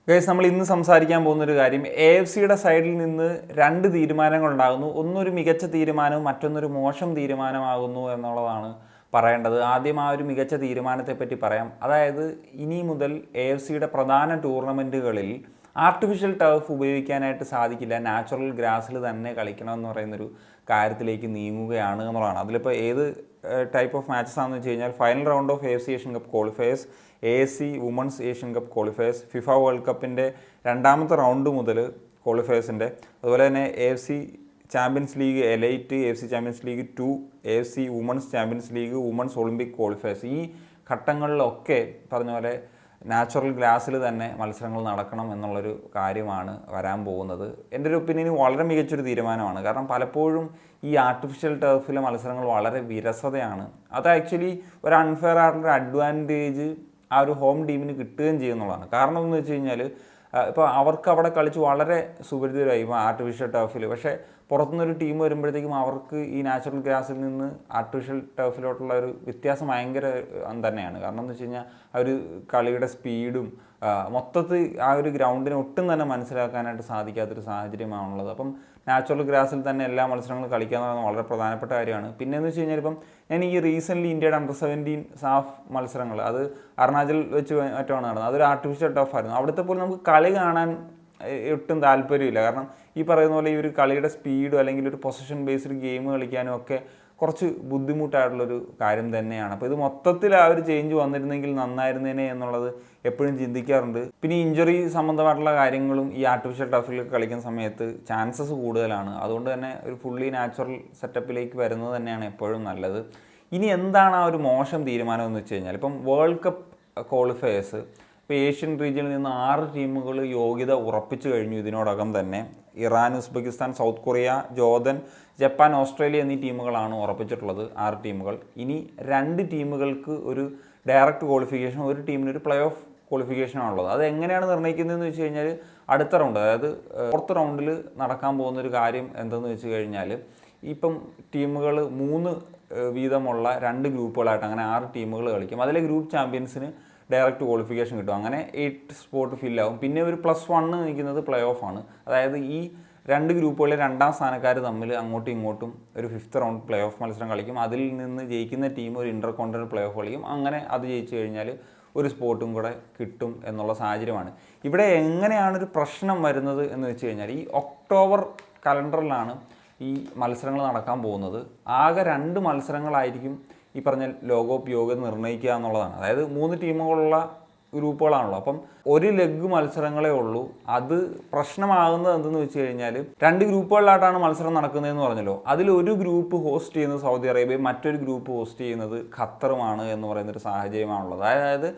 Guys, നമ്മൾ ഇന്ന് സംസാരിക്കാൻ പോകുന്നൊരു കാര്യം AFCയുടെ സൈഡിൽ നിന്ന് രണ്ട് തീരുമാനങ്ങൾ ഉണ്ടാകുന്നു. ഒന്നൊരു മികച്ച തീരുമാനവും മറ്റൊന്നൊരു മോശം തീരുമാനമാകുന്നു എന്നുള്ളതാണ് പറയേണ്ടത്. ആദ്യം ആ ഒരു മികച്ച തീരുമാനത്തെപ്പറ്റി പറയാം. അതായത് ഇനി മുതൽ AFCയുടെ പ്രധാന ടൂർണമെൻറ്റുകളിൽ ആർട്ടിഫിഷ്യൽ ടർഫ് ഉപയോഗിക്കാനായിട്ട് സാധിക്കില്ല, നാച്ചുറൽ ഗ്രാസിൽ തന്നെ കളിക്കണം എന്ന് പറയുന്നൊരു കാര്യത്തിലേക്ക് നീങ്ങുകയാണ് എന്നുള്ളതാണ്. അതിലിപ്പോൾ ഏത് ടൈപ്പ് ഓഫ് മാച്ചസ് ആണെന്ന് വെച്ച് കഴിഞ്ഞാൽ final round of AFC Asian cup qualifiers, AFC women's Asian cup qualifiers, FIFA world കപ്പിൻ്റെ രണ്ടാമത്തെ റൗണ്ട് മുതൽ ക്വാളിഫയേഴ്സിൻ്റെ, അതുപോലെ തന്നെ AFC champions league elite, AFC champions league 2, AFC women's champions league, women's Olympic qualifiers, ഈ ഘട്ടങ്ങളിലൊക്കെ പറഞ്ഞ പോലെ നാച്ചുറൽ ഗ്രാസിൽ തന്നെ മത്സരങ്ങൾ നടക്കണം എന്നുള്ളൊരു കാര്യമാണ് വരാൻ പോകുന്നത്. എൻ്റെ ഒരു ഒപ്പീനിയൻ വളരെ മികച്ചൊരു തീരുമാനമാണ്. കാരണം പലപ്പോഴും ഈ ആർട്ടിഫിഷ്യൽ ടർഫിലെ മത്സരങ്ങൾ വളരെ വിരസതയാണ്. അത് ആക്ച്വലി ഒരു അൺഫെയർ ആയിട്ടുള്ളൊരു അഡ്വാൻറ്റേജ് ആ ഒരു ഹോം ടീമിന് കിട്ടുകയും ചെയ്യുന്നതാണ്. കാരണം എന്ന് വെച്ച് കഴിഞ്ഞാൽ ഇപ്പോൾ അവർക്ക് അവിടെ കളിച്ച് വളരെ സുപരിചിതരായി ഇപ്പോൾ ആർട്ടിഫിഷ്യൽ ടർഫിൽ. പക്ഷേ പുറത്തുനിന്നൊരു ടീം വരുമ്പോഴത്തേക്കും അവർക്ക് ഈ നാച്ചുറൽ ഗ്രാസിൽ നിന്ന് ആർട്ടിഫിഷ്യൽ ടർഫിലോട്ടുള്ള ഒരു വ്യത്യാസം ഭയങ്കര തന്നെയാണ്. കാരണം എന്ന് വെച്ച് കഴിഞ്ഞാൽ ആ ഒരു കളിയുടെ സ്പീഡും മൊത്തത്തിൽ ആ ഒരു ഗ്രൗണ്ടിനെ ഒട്ടും തന്നെ മനസ്സിലാക്കാനായിട്ട് സാധിക്കാത്തൊരു സാഹചര്യമാണുള്ളത്. അപ്പം നാച്ചുറൽ ഗ്രാസിൽ തന്നെ എല്ലാ മത്സരങ്ങളും കളിക്കുക എന്ന് പറയുന്നത് വളരെ പ്രധാനപ്പെട്ട കാര്യമാണ്. പിന്നെയെന്ന് വെച്ച് കഴിഞ്ഞാൽ ഇപ്പം ഞാൻ ഈ റീസെൻ്റ്ലി ഇന്ത്യയുടെ അണ്ടർ-17 സാഫ് മത്സരങ്ങൾ, അത് അരുണാചൽ വെച്ച് മറ്റുമാണ് നടന്നത്. അതൊരു ആർട്ടിഫിഷ്യൽ ടർഫായിരുന്നു. അവിടുത്തെ പോലും നമുക്ക് കളി കാണാൻ ഒട്ടും താല്പര്യമില്ല. കാരണം ഈ പറയുന്ന പോലെ ഈ ഒരു കളിയുടെ സ്പീഡും അല്ലെങ്കിൽ ഒരു പൊസിഷൻ ബേസ്ഡ് ഗെയിം കളിക്കാനും ഒക്കെ കുറച്ച് ബുദ്ധിമുട്ടായിട്ടുള്ളൊരു കാര്യം തന്നെയാണ്. അപ്പോൾ ഇത് മൊത്തത്തിൽ ആ ഒരു ചേഞ്ച് വന്നിരുന്നെങ്കിൽ നന്നായിരുന്നേനെ എന്നുള്ളത് എപ്പോഴും ചിന്തിക്കാറുണ്ട്. പിന്നെ ഇഞ്ചുറി സംബന്ധമായിട്ടുള്ള കാര്യങ്ങളും ഈ ആർട്ടിഫിഷ്യൽ ടർഫിലൊക്കെ കളിക്കുന്ന സമയത്ത് ചാൻസസ് കൂടുതലാണ്. അതുകൊണ്ട് തന്നെ ഒരു ഫുള്ളി നാച്ചുറൽ സെറ്റപ്പിലേക്ക് വരുന്നത് തന്നെയാണ് എപ്പോഴും നല്ലത്. ഇനി എന്താണ് ആ ഒരു മോശം തീരുമാനം എന്ന് വെച്ച് കഴിഞ്ഞാൽ, ഇപ്പം വേൾഡ് കപ്പ് ക്വാളിഫയേഴ്സ് ഇപ്പോൾ ഏഷ്യൻ റീജിയനിൽ നിന്ന് 6 ടീമുകൾ യോഗ്യത ഉറപ്പിച്ചു കഴിഞ്ഞു ഇതിനോടകം തന്നെ. Iran, Uzbekistan, south Korea, Jordan, Japan, Australia എന്നീ ടീമുകളാണ് ഉറപ്പിച്ചിട്ടുള്ളത്, 6 ടീമുകൾ. ഇനി 2 ടീമുകൾക്ക് ഒരു ഡയറക്റ്റ് ക്വാളിഫിക്കേഷൻ, ഒരു ടീമിന് ഒരു പ്ലേ ഓഫ് ക്വാളിഫിക്കേഷനാണുള്ളത്. അത് എങ്ങനെയാണ് നിർണ്ണയിക്കുന്നതെന്ന് വെച്ച് കഴിഞ്ഞാൽ അടുത്ത റൗണ്ട്, അതായത് 4th റൗണ്ടിൽ നടക്കാൻ പോകുന്നൊരു കാര്യം എന്തെന്ന് വെച്ച് കഴിഞ്ഞാൽ, ഇപ്പം ടീമുകൾ 3 വീതമുള്ള 2 ഗ്രൂപ്പുകളായിട്ട് അങ്ങനെ 6 ടീമുകൾ കളിക്കും. അതിലെ ഗ്രൂപ്പ് ചാമ്പ്യൻസിന് ഡയറക്റ്റ് ക്വാളിഫിക്കേഷൻ കിട്ടും. അങ്ങനെ 8 സ്പോട്ട് ഫില്ലാവും. പിന്നെ ഒരു +1 നിൽക്കുന്നത് പ്ലേ ഓഫാണ്. അതായത് ഈ 2 ഗ്രൂപ്പുകളിലെ 2ാം സ്ഥാനക്കാർ തമ്മിൽ അങ്ങോട്ടും ഇങ്ങോട്ടും ഒരു 5th റൗണ്ട് പ്ലേ ഓഫ് മത്സരം കളിക്കും. അതിൽ നിന്ന് ജയിക്കുന്ന ടീം ഒരു ഇൻ്റർ കോണ്ടിനൽ പ്ലേ ഓഫ് കളിക്കും. അങ്ങനെ അത് ജയിച്ചു കഴിഞ്ഞാൽ ഒരു സ്പോട്ടും കൂടെ കിട്ടും എന്നുള്ള സാഹചര്യമാണ്. ഇവിടെ എങ്ങനെയാണൊരു പ്രശ്നം വരുന്നത് എന്ന് വെച്ച് കഴിഞ്ഞാൽ, ഈ ഒക്ടോബർ കലണ്ടറിലാണ് ഈ മത്സരങ്ങൾ നടക്കാൻ പോകുന്നത്. ആകെ 2 മത്സരങ്ങളായിരിക്കും ഈ പറഞ്ഞ ലോകകപ്പ് യോഗ്യത നിർണ്ണയിക്കുക എന്നുള്ളതാണ്. അതായത് 3 ടീമുകളുള്ള ഗ്രൂപ്പുകളാണല്ലോ. അപ്പം ഒരു ലെഗ് മത്സരങ്ങളേ ഉള്ളൂ. അത് പ്രശ്നമാകുന്നത് എന്തെന്ന് വെച്ച് കഴിഞ്ഞാൽ, 2 ഗ്രൂപ്പുകളിലായിട്ടാണ് മത്സരം നടക്കുന്നതെന്ന് പറഞ്ഞല്ലോ. അതിലൊരു ഗ്രൂപ്പ് ഹോസ്റ്റ് ചെയ്യുന്നത് സൗദി അറേബ്യയും മറ്റൊരു ഗ്രൂപ്പ് ഹോസ്റ്റ് ചെയ്യുന്നത് ഖത്തറുമാണ് എന്ന് പറയുന്നൊരു സാഹചര്യമാണുള്ളത്. അതായത്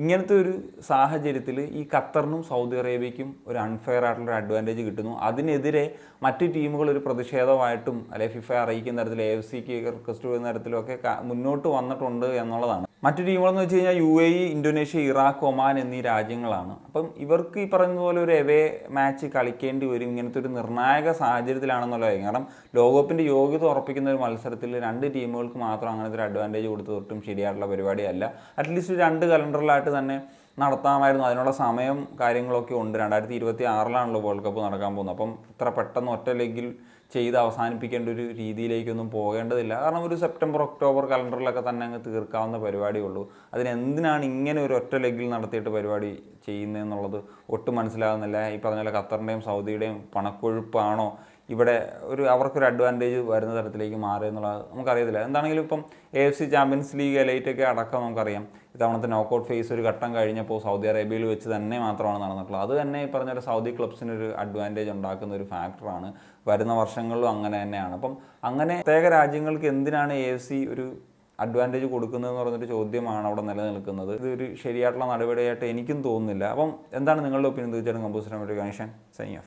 ഇങ്ങനത്തെ ഒരു സാഹചര്യത്തിൽ ഈ ഖത്തറിനും സൗദി അറേബ്യയ്ക്കും ഒരു അൺഫെയർ ആയിട്ടുള്ളൊരു അഡ്വാൻറ്റേജ് കിട്ടുന്നു. അതിനെതിരെ മറ്റ് ടീമുകൾ ഒരു പ്രതിഷേധമായിട്ടും അല്ലെങ്കിൽ ഫിഫ അറിയിക്കുന്ന തരത്തിൽ AFCക്ക് റിക്വസ്റ്റ് ചെയ്യുന്ന തരത്തിലൊക്കെ മുന്നോട്ട് വന്നിട്ടുണ്ട് എന്നുള്ളതാണ്. മറ്റു ടീമുകളെന്ന് വെച്ച് കഴിഞ്ഞാൽ UAE, ഇന്തോനേഷ്യ, ഇറാഖ്, ഒമാൻ എന്നീ രാജ്യങ്ങളാണ്. അപ്പം ഇവർക്ക് ഈ പറയുന്ന പോലെ ഒരു എവേ മാച്ച് കളിക്കേണ്ടി വരും ഇങ്ങനത്തെ ഒരു നിർണായക സാഹചര്യത്തിലാണെന്നുള്ള കാര്യം. കാരണം ലോകകപ്പിൻ്റെ യോഗ്യത ഉറപ്പിക്കുന്ന ഒരു മത്സരത്തിൽ 2 ടീമുകൾക്ക് മാത്രം അങ്ങനത്തെ ഒരു അഡ്വാൻറ്റേജ് കൊടുത്ത് ഒട്ടും ശരിയായിട്ടുള്ള പരിപാടിയല്ല. അറ്റ്ലീസ്റ്റ് 2 കലണ്ടറിലായിട്ട് തന്നെ നടത്താമായിരുന്നു. അതിനുള്ള സമയം കാര്യങ്ങളൊക്കെ ഉണ്ട്. 2026 വേൾഡ് കപ്പ് നടക്കാൻ പോകുന്നത്. അപ്പം ഇത്ര പെട്ടെന്ന് ഒറ്റ ലെഗിൽ ചെയ്ത് അവസാനിപ്പിക്കേണ്ട ഒരു രീതിയിലേക്കൊന്നും പോകേണ്ടതില്ല. കാരണം ഒരു സെപ്റ്റംബർ, ഒക്ടോബർ കലണ്ടറിലൊക്കെ തന്നെ അങ്ങ് തീർക്കാവുന്ന പരിപാടിയുള്ളൂ. അതിനെന്തിനാണ് ഇങ്ങനെ ഒരു ഒറ്റ ലെഗിൽ നടത്തിയിട്ട് പരിപാടി ചെയ്യുന്നതെന്നുള്ളത് ഒട്ടും മനസ്സിലാകുന്നില്ല. ഈ പറഞ്ഞ പോലെ ഖത്തറിൻ്റെയും സൗദിയുടെയും പണക്കൊഴുപ്പാണോ ഇവിടെ അവർക്കൊരു അഡ്വാൻറ്റേജ് വരുന്ന തരത്തിലേക്ക് മാറി എന്നുള്ളത് നമുക്കറിയത്തില്ല. എന്താണെങ്കിലും ഇപ്പം AFC ചാമ്പ്യൻസ് ലീഗ് എലൈറ്റൊക്കെ അടക്കം നമുക്കറിയാം ഇത്തവണത്തെ നോക്കൗട്ട് ഫേസ് ഒരു ഘട്ടം കഴിഞ്ഞപ്പോൾ സൗദി അറേബ്യയിൽ വെച്ച് തന്നെ മാത്രമാണ് നടന്നിട്ടുള്ളത്. അത് തന്നെ ഈ പറഞ്ഞ സൗദി ക്ലബ്സിനൊരു അഡ്വാൻറ്റേജ് ഉണ്ടാക്കുന്ന ഒരു ഫാക്ടറാണ്. വരുന്ന വർഷങ്ങളിലും അങ്ങനെ തന്നെയാണ്. അപ്പം അങ്ങനെ പ്രത്യേക രാജ്യങ്ങൾക്ക് എന്തിനാണ് AFC ഒരു അഡ്വാൻറ്റേജ് കൊടുക്കുന്നതെന്ന് പറഞ്ഞൊരു ചോദ്യമാണ് അവിടെ നിലനിൽക്കുന്നത്. ഇതൊരു ശരിയായിട്ടുള്ള നടപടിയായിട്ട് എനിക്കും തോന്നുന്നില്ല. അപ്പം എന്താണ് നിങ്ങളുടെ ഒപ്പീനിയൻ? തീർച്ചയായിട്ടും കമ്പോസിറ്റ് കണക്ഷൻ സൈൻ ഓഫ്.